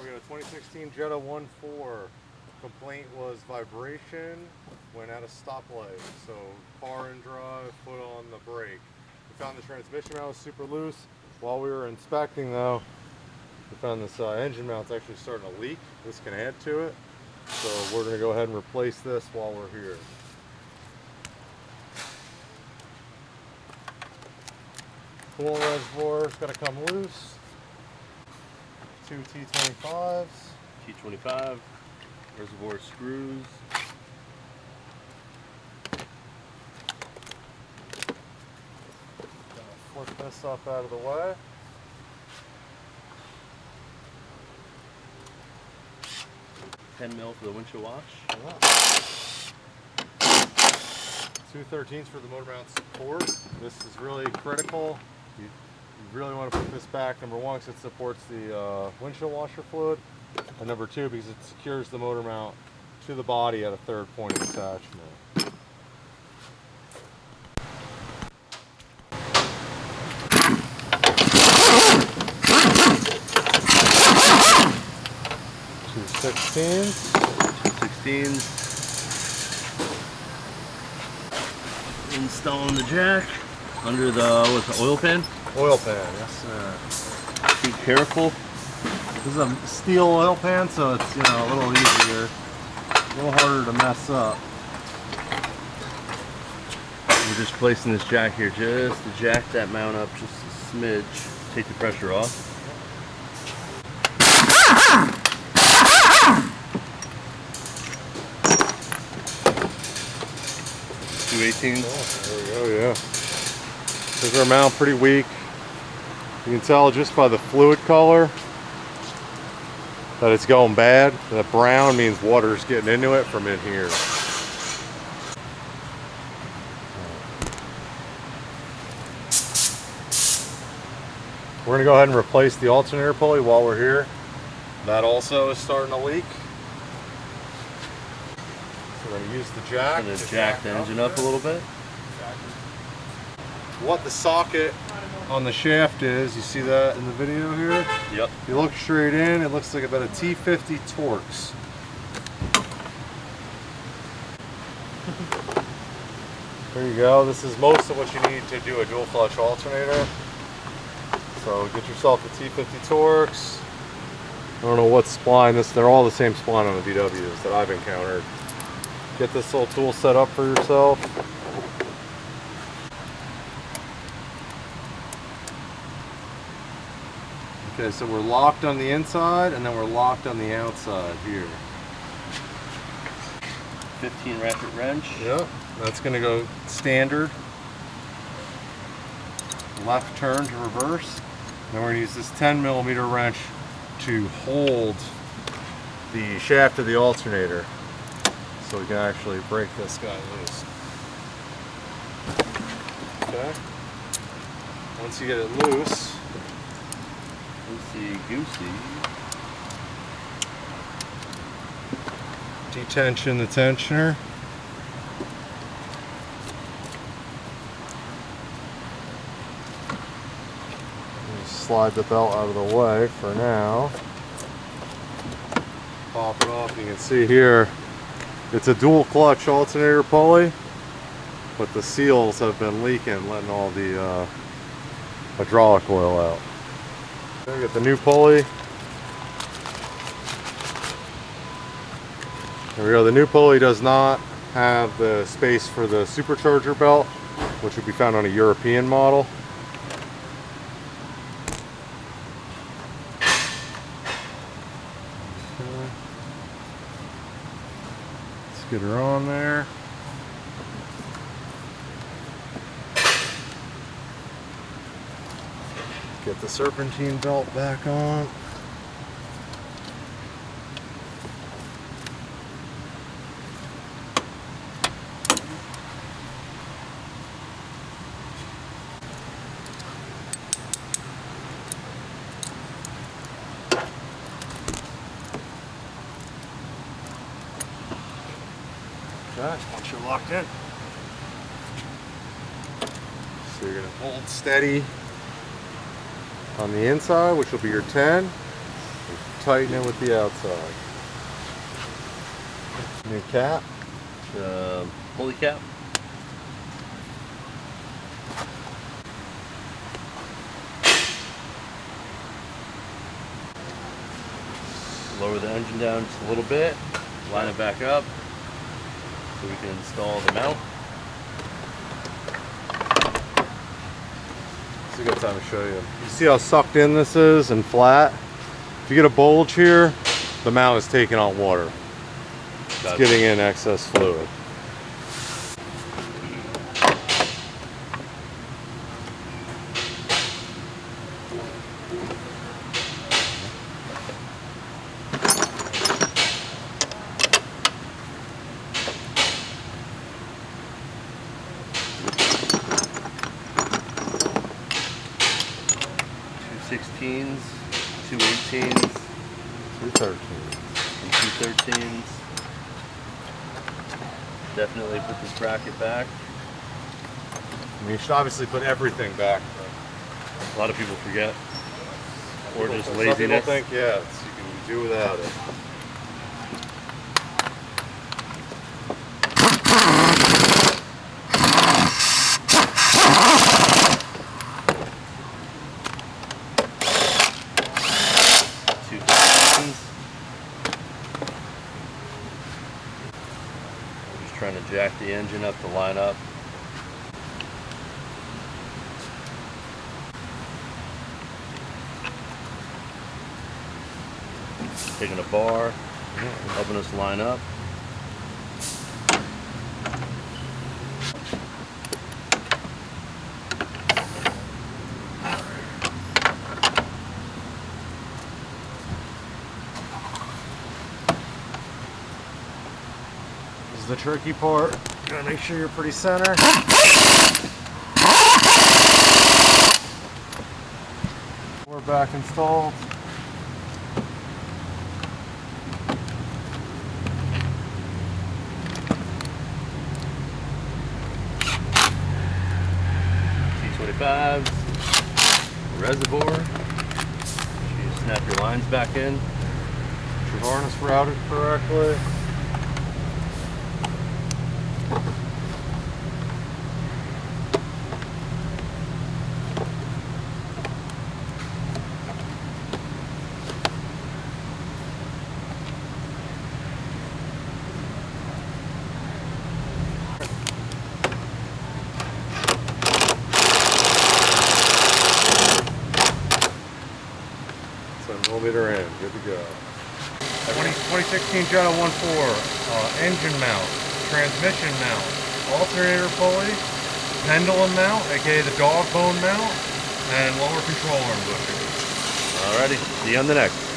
we got a 2016 Jett 1.4. Complaint was vibration when at a stoplight. So car in drive, foot on the brake. We found the transmission mount was super loose. While we were inspecting though, we found this engine mount's actually starting to leak. This can add to it. So we're going to go ahead and replace this while we're here. Coolant reservoir's got to come loose. 2 T25s. T25, reservoir screws. Flip this up out of the way. $10 for the windshield wash. Yeah. 2/13 for the motor mount support. This is really critical. You really want to put this back, number one, because it supports the windshield washer fluid, and number two, because it secures the motor mount to the body at a third point of attachment. Two 16s. Installing the jack under the oil pan. Oil pan, yes sir. Be careful. This is a steel oil pan, so it's a little easier, a little harder to mess up. We're just placing this jack here just to jack that mount up just a smidge, take the pressure off. Two 18s. Oh, there we go, yeah. There's our mount, pretty weak. You can tell just by the fluid color that it's going bad. That brown means water's getting into it from in here. We're gonna go ahead and replace the alternator pulley while we're here. That also is starting to leak. So we're gonna use the jack. I'm gonna jack the engine up a little bit. What the socket on the shaft is, you see that in the video here? Yep. If you look straight in, it looks like about a T50 Torx. There you go. This is most of what you need to do a dual clutch alternator. So get yourself a T50 Torx. I don't know what spline this, they're all the same spline on the VWs that I've encountered. Get this little tool set up for yourself. Okay, so we're locked on the inside and then we're locked on the outside here. 15 ratchet wrench. Yep, that's going to go standard. Left turn to reverse. Then we're going to use this 10mm wrench to hold the shaft of the alternator so we can actually break this guy loose. Okay. Once you get it loose, Goosey. detension the tensioner. Slide the belt out of the way for now. Pop it off. You can see here it's a dual clutch alternator pulley, but the seals have been leaking, letting all the hydraulic oil out. We got the new pulley. There we go. The new pulley does not have the space for the supercharger belt, which would be found on a European model. Let's get her on there. Get the serpentine belt back on. Okay, once you're locked in. So you're going to hold steady on the inside, which will be your 10. tighten it with the outside. New cap. Pulley cap. Lower the engine down just a little bit, line it back up so we can install the mount. It's a good time to show you. You see how sucked in this is and flat? If you get a bulge here, the mount is taking on water. It's getting in excess fluid. Two 16s, two 18s, Two 13s. and two 13s. Definitely put this bracket back. I mean, you should obviously put everything back. A lot of people forget, or just Some people laziness. think, yeah, you can do without it. Two 15s. Just trying to jack the engine up to line up. Taking a bar, helping us line up. This is the tricky part. You gotta make sure you're pretty center. We're back installed. T25s, reservoir. You snap your lines back in. Your harness routed correctly. Millimeter in, good to go. 2016 Jett 1.4 engine mount, transmission mount, alternator pulley, pendulum mount, aka the dog bone mount, and lower control arm bushing. Alrighty, see you on the next.